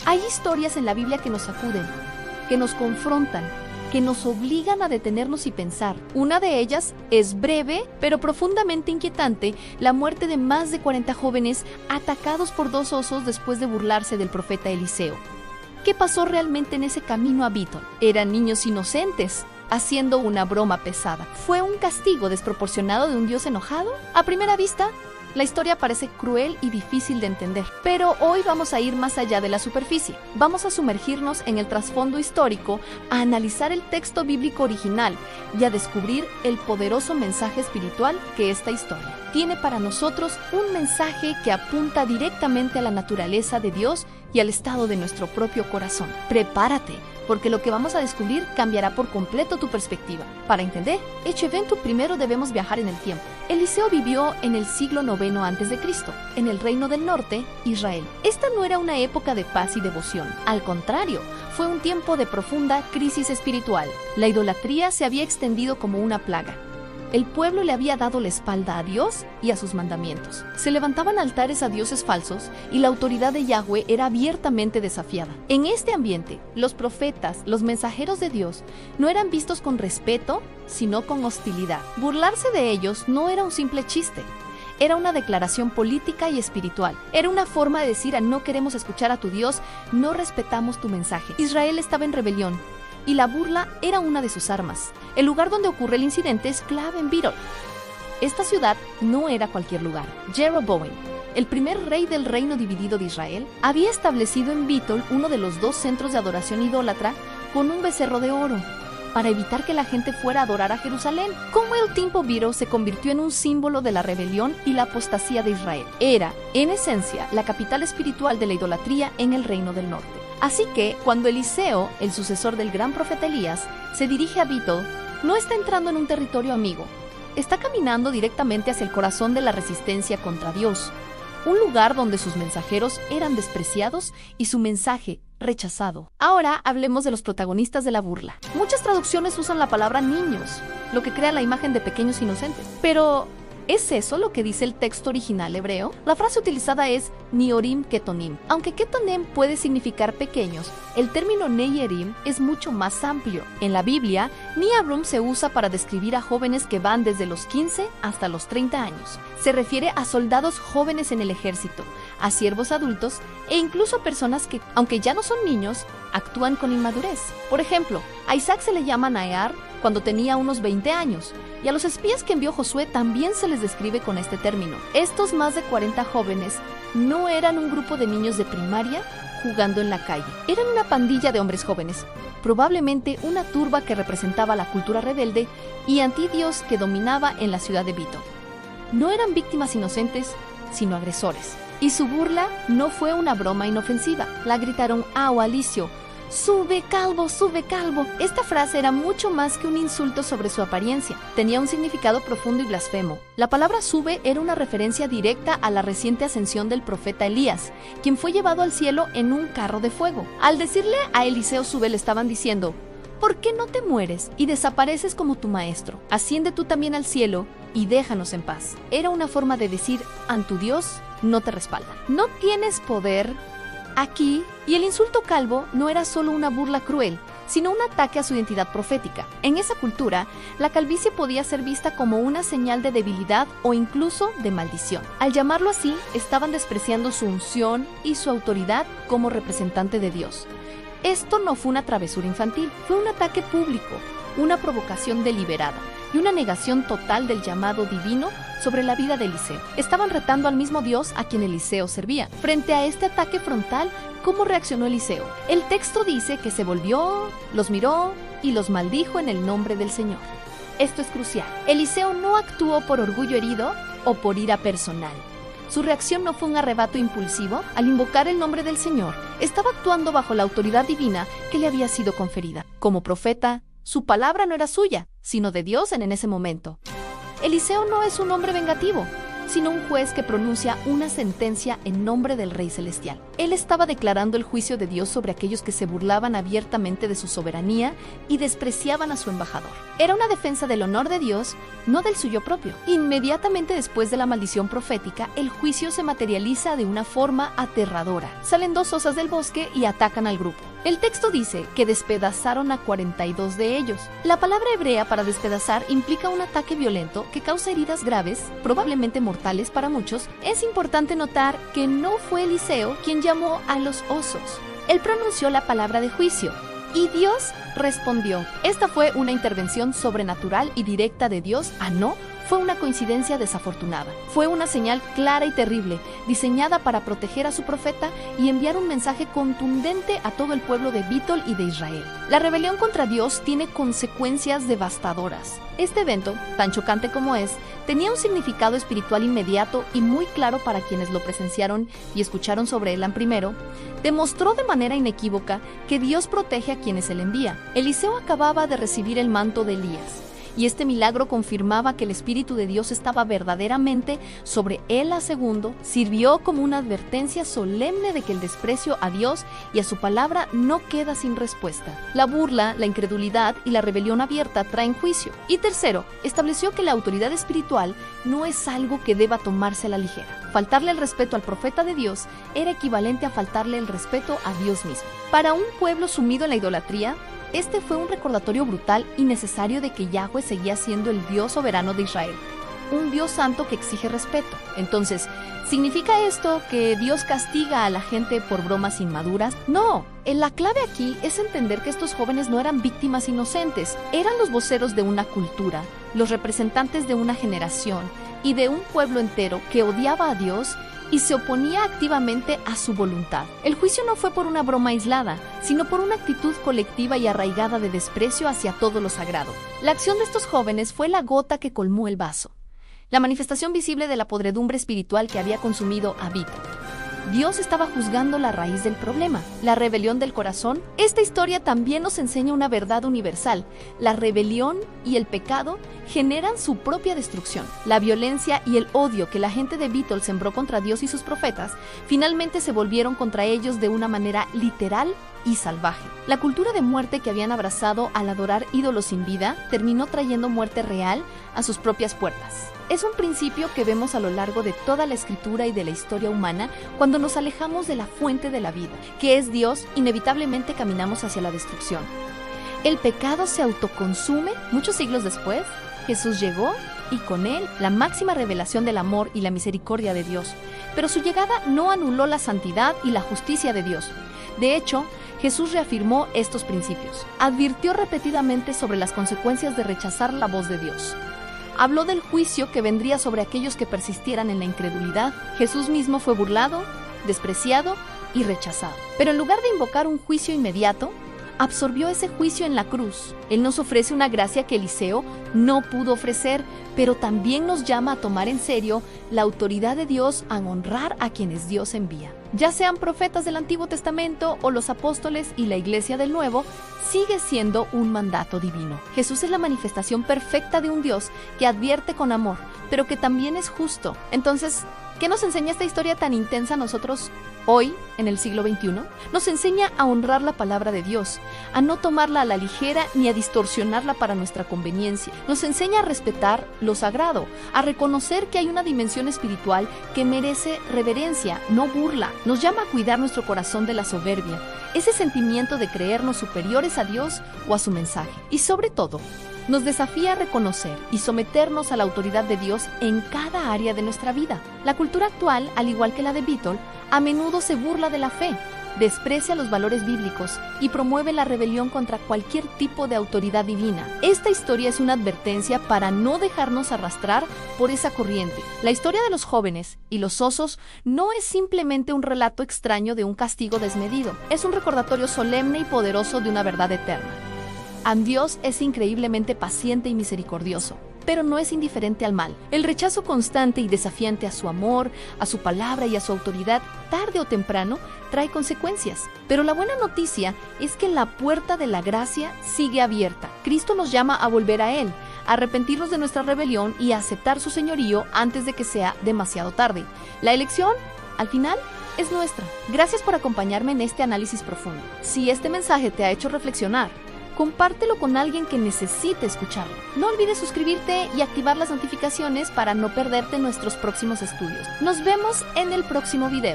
Hay historias en la Biblia que nos sacuden, que nos confrontan, que nos obligan a detenernos y pensar. Una de ellas es breve, pero profundamente inquietante, la muerte de más de 40 jóvenes atacados por 2 osos después de burlarse del profeta Eliseo. ¿Qué pasó realmente en ese camino a Betel? Eran niños inocentes, haciendo una broma pesada. ¿Fue un castigo desproporcionado de un Dios enojado? A primera vista, la historia parece cruel y difícil de entender, pero hoy vamos a ir más allá de la superficie. Vamos a sumergirnos en el trasfondo histórico, a analizar el texto bíblico original y a descubrir el poderoso mensaje espiritual que esta historia tiene para nosotros, un mensaje que apunta directamente a la naturaleza de Dios y al estado de nuestro propio corazón. Prepárate, porque lo que vamos a descubrir cambiará por completo tu perspectiva. Para entender este evento, primero debemos viajar en el tiempo. Eliseo vivió en el siglo IX a.C., en el Reino del Norte, Israel. Esta no era una época de paz y devoción. Al contrario, fue un tiempo de profunda crisis espiritual. La idolatría se había extendido como una plaga. El pueblo le había dado la espalda a Dios y a sus mandamientos. Se levantaban altares a dioses falsos y la autoridad de Yahweh era abiertamente desafiada. En este ambiente, los profetas, los mensajeros de Dios, no eran vistos con respeto, sino con hostilidad. Burlarse de ellos no era un simple chiste. Era una declaración política y espiritual. Era una forma de decir: no queremos escuchar a tu Dios, no respetamos tu mensaje. Israel estaba en rebelión, y la burla era una de sus armas. El lugar donde ocurre el incidente es clave en Betel. Esta ciudad no era cualquier lugar. Jeroboam, el primer rey del reino dividido de Israel, había establecido en Betel uno de los 2 centros de adoración idólatra con un becerro de oro, para evitar que la gente fuera a adorar a Jerusalén. Con el tiempo, Betel se convirtió en un símbolo de la rebelión y la apostasía de Israel. Era, en esencia, la capital espiritual de la idolatría en el Reino del Norte. Así que, cuando Eliseo, el sucesor del gran profeta Elías, se dirige a Betel, no está entrando en un territorio amigo. Está caminando directamente hacia el corazón de la resistencia contra Dios, un lugar donde sus mensajeros eran despreciados y su mensaje rechazado. Ahora hablemos de los protagonistas de la burla. Muchas traducciones usan la palabra niños, lo que crea la imagen de pequeños inocentes. Pero, ¿es eso lo que dice el texto original hebreo? La frase utilizada es Neorim Ketonim. Aunque Ketonim puede significar pequeños, el término Neyerim es mucho más amplio. En la Biblia, Nearum se usa para describir a jóvenes que van desde los 15 hasta los 30 años. Se refiere a soldados jóvenes en el ejército, a siervos adultos e incluso a personas que, aunque ya no son niños, actúan con inmadurez. Por ejemplo, a Isaac se le llama Naar cuando tenía unos 20 años, y a los espías que envió Josué también se les describe con este término. Estos más de 40 jóvenes no eran un grupo de niños de primaria jugando en la calle. Eran una pandilla de hombres jóvenes, probablemente una turba que representaba la cultura rebelde y antidios que dominaba en la ciudad de Betel. No eran víctimas inocentes, sino agresores. Y su burla no fue una broma inofensiva. La gritaron: ¡Au, Alicio! ¡Sube, calvo! ¡Sube, calvo! Esta frase era mucho más que un insulto sobre su apariencia. Tenía un significado profundo y blasfemo. La palabra sube era una referencia directa a la reciente ascensión del profeta Elías, quien fue llevado al cielo en un carro de fuego. Al decirle a Eliseo sube, le estaban diciendo: ¿por qué no te mueres y desapareces como tu maestro? Asciende tú también al cielo y déjanos en paz. Era una forma de decir: a tu Dios no te respalda. No tienes poder aquí. Y el insulto calvo no era solo una burla cruel, sino un ataque a su identidad profética. En esa cultura, la calvicie podía ser vista como una señal de debilidad o incluso de maldición. Al llamarlo así, estaban despreciando su unción y su autoridad como representante de Dios. Esto no fue una travesura infantil, fue un ataque público, una provocación deliberada y una negación total del llamado divino sobre la vida de Eliseo. Estaban retando al mismo Dios a quien Eliseo servía. Frente a este ataque frontal, ¿cómo reaccionó Eliseo? El texto dice que se volvió, los miró y los maldijo en el nombre del Señor. Esto es crucial. Eliseo no actuó por orgullo herido o por ira personal. Su reacción no fue un arrebato impulsivo. Al invocar el nombre del Señor, estaba actuando bajo la autoridad divina que le había sido conferida. Como profeta, su palabra no era suya, sino de Dios en ese momento. Eliseo no es un hombre vengativo. sino un juez que pronuncia una sentencia en nombre del Rey Celestial. Él estaba declarando el juicio de Dios sobre aquellos que se burlaban abiertamente de su soberanía y despreciaban a su embajador. Era una defensa del honor de Dios, no del suyo propio. Inmediatamente después de la maldición profética, el juicio se materializa de una forma aterradora. Salen dos osas del bosque y atacan al grupo. El texto dice que despedazaron a 42 de ellos. La palabra hebrea para despedazar implica un ataque violento que causa heridas graves, probablemente mortales para muchos. Es importante notar que no fue Eliseo quien llamó a los osos. Él pronunció la palabra de juicio y Dios respondió. Esta fue una intervención sobrenatural y directa de Dios. No fue una coincidencia desafortunada. Fue una señal clara y terrible, diseñada para proteger a su profeta y enviar un mensaje contundente a todo el pueblo de Bítol y de Israel. La rebelión contra Dios tiene consecuencias devastadoras. Este evento, tan chocante como es, tenía un significado espiritual inmediato y muy claro para quienes lo presenciaron y escucharon sobre él primero. Demostró de manera inequívoca que Dios protege a quienes él envía. Eliseo acababa de recibir el manto de Elías, y este milagro confirmaba que el Espíritu de Dios estaba verdaderamente sobre él. Segundo, sirvió como una advertencia solemne de que el desprecio a Dios y a su palabra no queda sin respuesta. La burla, la incredulidad y la rebelión abierta traen juicio. Y tercero, estableció que la autoridad espiritual no es algo que deba tomarse a la ligera. Faltarle el respeto al profeta de Dios era equivalente a faltarle el respeto a Dios mismo. Para un pueblo sumido en la idolatría, este fue un recordatorio brutal y necesario de que Yahweh seguía siendo el Dios soberano de Israel, un Dios santo que exige respeto. Entonces, ¿significa esto que Dios castiga a la gente por bromas inmaduras? No, la clave aquí es entender que estos jóvenes no eran víctimas inocentes, eran los voceros de una cultura, los representantes de una generación y de un pueblo entero que odiaba a Dios y se oponía activamente a su voluntad. El juicio no fue por una broma aislada, sino por una actitud colectiva y arraigada de desprecio hacia todo lo sagrado. La acción de estos jóvenes fue la gota que colmó el vaso, la manifestación visible de la podredumbre espiritual que había consumido a Bítol. Dios estaba juzgando la raíz del problema, la rebelión del corazón. Esta historia también nos enseña una verdad universal. La rebelión y el pecado generan su propia destrucción. La violencia y el odio que la gente de Bítol sembró contra Dios y sus profetas, finalmente se volvieron contra ellos de una manera literal y salvaje. La cultura de muerte que habían abrazado al adorar ídolos sin vida terminó trayendo muerte real a sus propias puertas. Es un principio que vemos a lo largo de toda la escritura y de la historia humana. Cuando nos alejamos de la fuente de la vida, que es Dios, inevitablemente caminamos hacia la destrucción. El pecado se autoconsume. Muchos siglos después, Jesús llegó y con él la máxima revelación del amor y la misericordia de Dios. Pero su llegada no anuló la santidad y la justicia de Dios. De hecho, Jesús reafirmó estos principios. Advirtió repetidamente sobre las consecuencias de rechazar la voz de Dios. Habló del juicio que vendría sobre aquellos que persistieran en la incredulidad. Jesús mismo fue burlado, despreciado y rechazado. Pero en lugar de invocar un juicio inmediato, absorbió ese juicio en la cruz. Él nos ofrece una gracia que Eliseo no pudo ofrecer, pero también nos llama a tomar en serio la autoridad de Dios, a honrar a quienes Dios envía. Ya sean profetas del Antiguo Testamento o los apóstoles y la Iglesia del Nuevo, sigue siendo un mandato divino. Jesús es la manifestación perfecta de un Dios que advierte con amor, pero que también es justo. Entonces, ¿qué nos enseña esta historia tan intensa a nosotros hoy, en el siglo XXI? Nos enseña a honrar la palabra de Dios, a no tomarla a la ligera ni a distorsionarla para nuestra conveniencia. Nos enseña a respetar lo sagrado, a reconocer que hay una dimensión espiritual que merece reverencia, no burla. Nos llama a cuidar nuestro corazón de la soberbia, ese sentimiento de creernos superiores a Dios o a su mensaje. Y sobre todo, nos desafía a reconocer y someternos a la autoridad de Dios en cada área de nuestra vida. La cultura actual, al igual que la de Bítol, a menudo se burla de la fe, desprecia los valores bíblicos y promueve la rebelión contra cualquier tipo de autoridad divina. Esta historia es una advertencia para no dejarnos arrastrar por esa corriente. La historia de los jóvenes y los osos no es simplemente un relato extraño de un castigo desmedido, es un recordatorio solemne y poderoso de una verdad eterna. Dios es increíblemente paciente y misericordioso. pero no es indiferente al mal. El rechazo constante y desafiante a su amor, a su palabra y a su autoridad, tarde o temprano, trae consecuencias. Pero la buena noticia es que la puerta de la gracia sigue abierta. Cristo nos llama a volver a Él, a arrepentirnos de nuestra rebelión y a aceptar su señorío antes de que sea demasiado tarde. La elección, al final, es nuestra. Gracias por acompañarme en este análisis profundo. Si este mensaje te ha hecho reflexionar, compártelo con alguien que necesite escucharlo. No olvides suscribirte y activar las notificaciones para no perderte nuestros próximos estudios. Nos vemos en el próximo video.